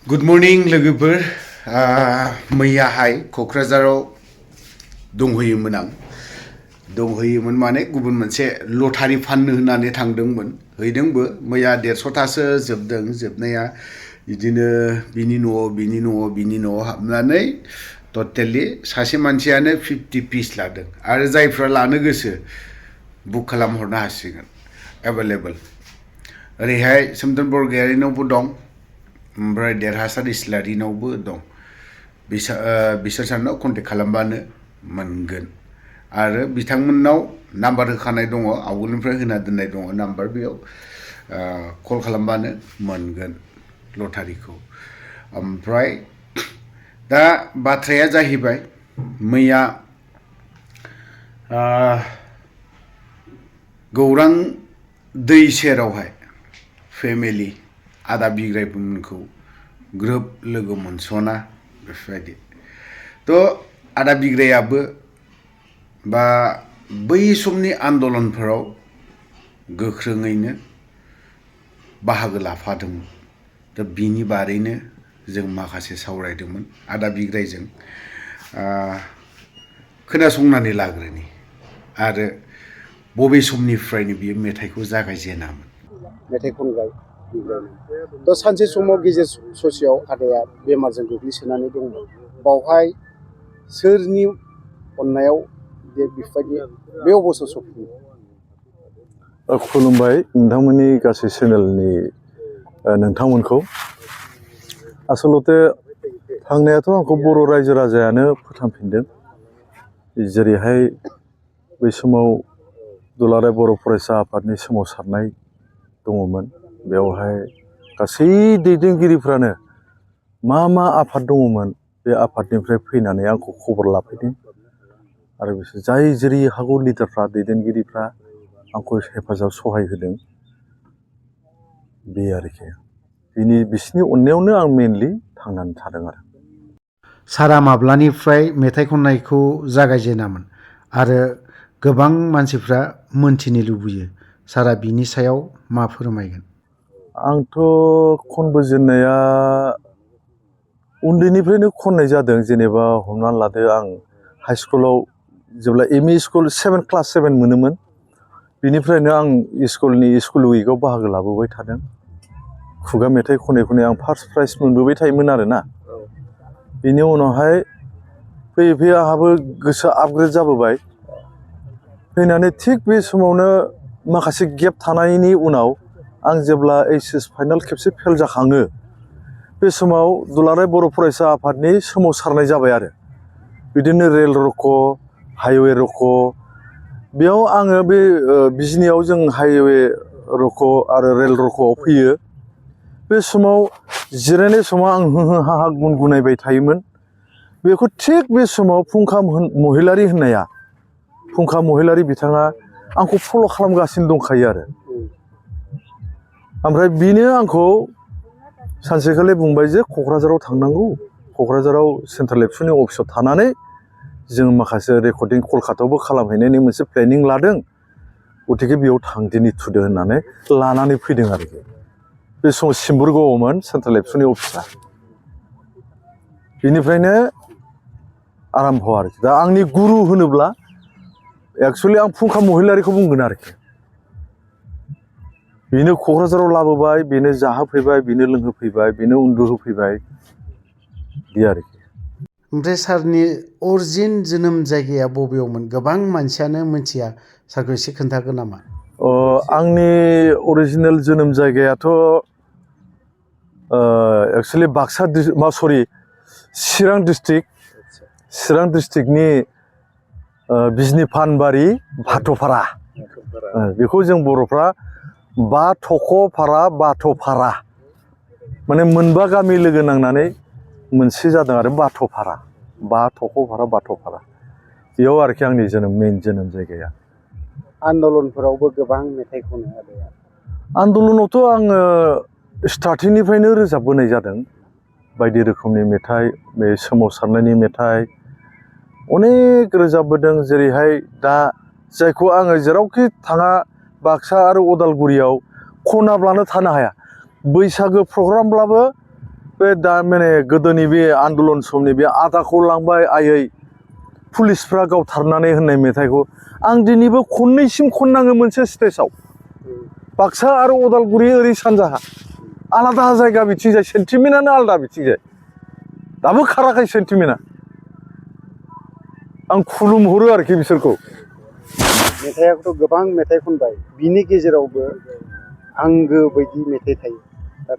good morning लोगोफोर मैयाहाय क'क्राझाराव दंहैयोमोन आं दंहैयोमोन माने गुबुन मोनसे लटारि फाननो होननानै थांदोंमोन हैदोंबो मैया 150थासो जोबदों जोबनाया बिदिनो बिनि न'आव हाबनानै टटेलि सासे मानसियानो 50 पिस लादों आरो जायफ्रा लानो गोसो बुक खालामहरनो हासिगोन एभेलेबल ओरैहाय सोमदोन बरगयारिनावबो दं ओमफ्राय देरहासार इस्लारिनावबो दं बिसोर साननाव कन्टेक्ट खालामबानो मोनगोन आरो बिथांमोननाव नाम्बार होखानाय दङ आवगोलनिफ्राय होना दोननाय दङ नाम्बार बेयाव कल खालामबानो मोनगोन लटारिखौ ओमफ्राय दा बाथ्राया जाहैबाय मैया गौरां दै सेरावहाय फेमिलि आदा बिग्रायफोरखौ ग्रोब लोगो मोनस'ना बेफोरबायदि थ' आदा बिग्रायाबो बा बै समनि आन्दलनफोराव गोख्रोङैनो बाहागो लाफादोंमोन दा बिनि बारैनो जों माखासे सावरायदोंमोन आदा बिग्रायजों खोनासंनानै लाग्रोनि आरो बबे समनिफ्रायनो बियो मेथाइखौ जागायजेनामोन मेथाइ खनग्रा थ' सानसे समाव गेजेर ससेयाव आदाया बेमारजों गोग्लैसोनानै दंमोन बावहाय सोरनि अननायाव बेफोरबायदि बे अबस्थायाव सफैदों खुलुमबाय नोंथांमोननि गासै चेनेलनि नोंथांमोनखौ आसलते थांनायाथ' आंखौ बर' रायजो राजायानो फोथांफिनदों जेरैहाय बै समाव दुलाराय बर' फरायसा आफादनि सोमावसारनाय दङमोन बेवहाय गासै दैदेनगिरिफ्रानो मा आफाद दङमोन बे आफादनिफ्राय फैनानै आंखौ खबर लाफैदों आरो बिसोर जाय जेरै हागौ लिडारफ्रा दैदेनगिरिफ्रा आंखौ हेफाजाब सहाय होदों बे आरोखि बिसिनि अननायावनो आं मेनलि थांनानै थादों आरो सारा माब्लानिफ्राय मेथाइ खननायखौ जागायजेनामोन आरो गोबां मानसिफ्रा मोनथिनो लुबैयो सारा बिनि सायाव मा फोरमायगोन आंथ' खनबोजेननाया उन्दैनिफ्रायनो खननाय जादों जेनेबा हमनानै लादो आं हाइ स्कुलाव जेब्ला एमइ स्कुल क्लास 7 मोनोमोन बिनिफ्रायनो आं स्कुल उइकआव बाहागो लाबोबाय थादों खुगा मेथाइ खनै आं फार्स्ट प्राइज मोनबोबाय थायोमोन आरोना बेनि उनावहाय फैयै आंहाबो गोसोआ आपग्रेड जाबोबाय फैनानै थिग बे समावनो माखासे गेप थानायनि उनाव आं जेब्ला HS फाइनाल खेबसे फेल जाखाङो बे समाव दुलाराय बर' फरायसा आफादनि सोमावसारनाय जाबाय आरो बिदिनो रेल रक' हाइवे रक' बेयाव आङो बे बिजनियाव जों हाइवे रक' आरो रेल रक'आव फैयो बे समाव जिरायनाय समाव आं हा गुनगुनायबाय थायोमोन बेखौ थिग बे समाव फुंखा महिलारि बिथाङा आंखौ फल' खालामगासिनो दंखायो आरो ओमफ्राय बिनो आंखौ सानसेखालि बुंबाय जे क'क्राझाराव थांनांगौ क'क्राझाराव सेन्ट्रेल एबसुनि अफिसाव थानानै जों माखासे रेकर्डिं कलकातायावबो खालामहैनायनि मोनसे प्लेनिं लादों गतिके बेयाव थांदिनि थुदो होननानै लानानै फैदों आरोखि बे समाव सिम्बुरगावआवमोन सेन्ट्रेल एबसुनि अफिसा बेनिफ्रायनो आराम्भ आरोखि दा आंनि गुरु होनोब्ला एक्सुवेलि आं फुंखा महिलारिखौ बुंगोन आरोखि बेनो क'क्राझाराव लाबोबाय बेनो जाहोफैबाय बेनो लोंहोफैबाय बेनो उन्दुहोफैबाय बे आरोखि ओमफ्राय सारनि अरिजिन जोनोम जायगाया बबेयावमोन गोबां मानसियानो मिथिया सारखौ एसे खोन्थागोन नामा आंनि अरिजिनेल जोनोम जायगायाथ' एक्सुवेलि चिरां डिस्ट्रिक्टनि बिजनि फानबारि भाट'फारा बेखौ जों बर'फ्रा बाथ'फारा माने मोनबा गामि लोगो नांनानै मोनसे जादों आरो बाथ'फारा बेयाव आरोखि आंनि मेन जोनोम जायगाया आन्दलनफोरावबो गोबां मेथाइ खनो आदाया आन्दलनावथ' आङो स्टार्टिंनिफ्रायनो रोजाबबोनाय जादों बायदि रोखोमनि मेथाइ बे सोमावसारनायनि मेथाइ अनेक रोजाबबोदों जेरैहाय दा जायखौ आङो जेरावखि थाङा बाक्सा आरो उदालगुरियाव खनाब्लानो थानो हाया बैसागो प्रग्रामब्लाबो बे दा माने गोदोनि बे आन्दलन समनि बे आदाखौ लांबाय आयै पुलिसफ्रा गावथारनानै होननाय मेथाइखौ आं दिनैबो खननैसिम खननाङो मोनसे स्टेजाव बाक्सा आरो अदालगुरि ओरै सानजाहा आलादा जायगा बिथिंजाय सेन्टिमेन्टआनो आलादा बिथिंजाय दाबो खाराखै सेन्टिमेन्टआ आं खुलुमहरो आरोखि बिसोरखौ मेथाइआथ' गोबां मेथाइ खनबाय बिनि गेजेरावबो आंगो बायदि मेथाइ थायो दा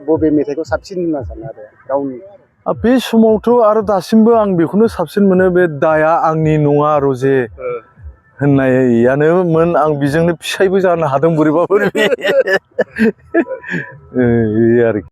बबे मेथाइखौ साबसिन होनना सानो आरो गावनि बे समावथ' आरो दासिमबो आं बेखौनो साबसिन मोनो बे दाया आंनि नङा रजे होननायानोमोन आं बेजोंनो फिसायबो जानो हादों बोरैबा बोरैबि आरोखि